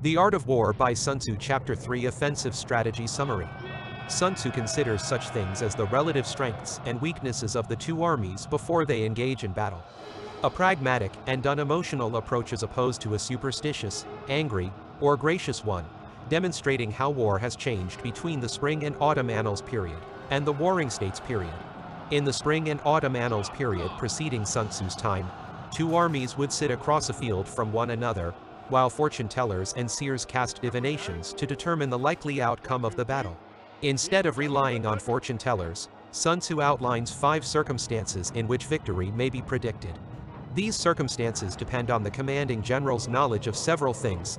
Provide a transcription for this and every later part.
The Art of War by Sun Tzu Chapter 3 Offensive Strategy Summary. Sun Tzu considers such things as the relative strengths and weaknesses of the two armies before they engage in battle. A pragmatic and unemotional approach is opposed to a superstitious, angry, or gracious one, demonstrating how war has changed between the Spring and Autumn Annals period and the Warring States period. In the Spring and Autumn Annals period preceding Sun Tzu's time, two armies would sit across a field from one another, while fortune tellers and seers cast divinations to determine the likely outcome of the battle. Instead of relying on fortune tellers, Sun Tzu outlines 5 circumstances in which victory may be predicted. These circumstances depend on the commanding general's knowledge of several things.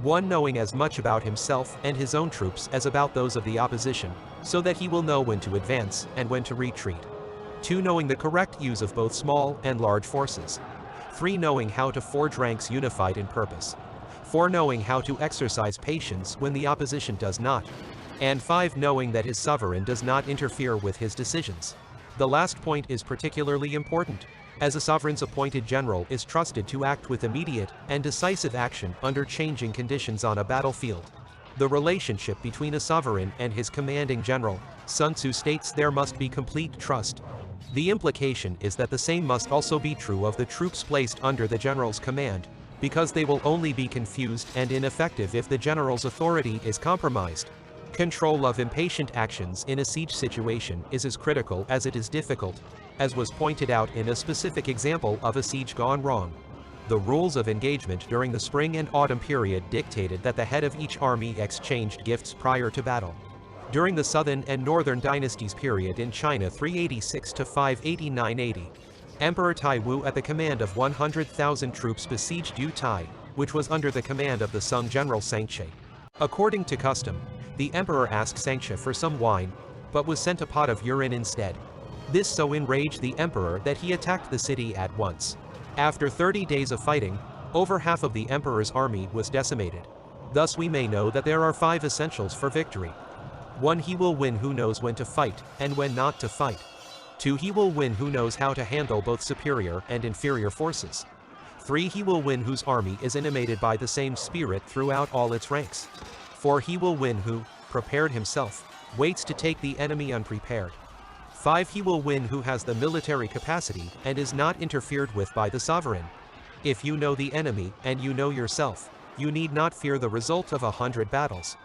1. Knowing as much about himself and his own troops as about those of the opposition, so that he will know when to advance and when to retreat. 2. Knowing the correct use of both small and large forces. 3. Knowing how to forge ranks unified in purpose. 4. Knowing how to exercise patience when the opposition does not. And 5. Knowing that his sovereign does not interfere with his decisions. The last point is particularly important, as a sovereign's appointed general is trusted to act with immediate and decisive action under changing conditions on a battlefield. The relationship between a sovereign and his commanding general, Sun Tzu states there must be complete trust. The implication is that the same must also be true of the troops placed under the general's command, because they will only be confused and ineffective if the general's authority is compromised. Control of impatient actions in a siege situation is as critical as it is difficult, as was pointed out in a specific example of a siege gone wrong. The rules of engagement during the Spring and Autumn period dictated that the head of each army exchanged gifts prior to battle. During the Southern and Northern Dynasties period in China 386 to 589 AD, Emperor Tai Wu at the command of 100,000 troops besieged Yutai, which was under the command of the Sung general Sangche. According to custom, the emperor asked Sangche for some wine, but was sent a pot of urine instead. This so enraged the emperor that he attacked the city at once. After 30 days of fighting, over half of the emperor's army was decimated. Thus we may know that there are 5 essentials for victory. 1. He will win who knows when to fight and when not to fight. 2. He will win who knows how to handle both superior and inferior forces. 3. He will win whose army is animated by the same spirit throughout all its ranks. 4. He will win who, prepared himself, waits to take the enemy unprepared. 5. He will win who has the military capacity and is not interfered with by the sovereign. If you know the enemy and you know yourself, you need not fear the result of 100 battles.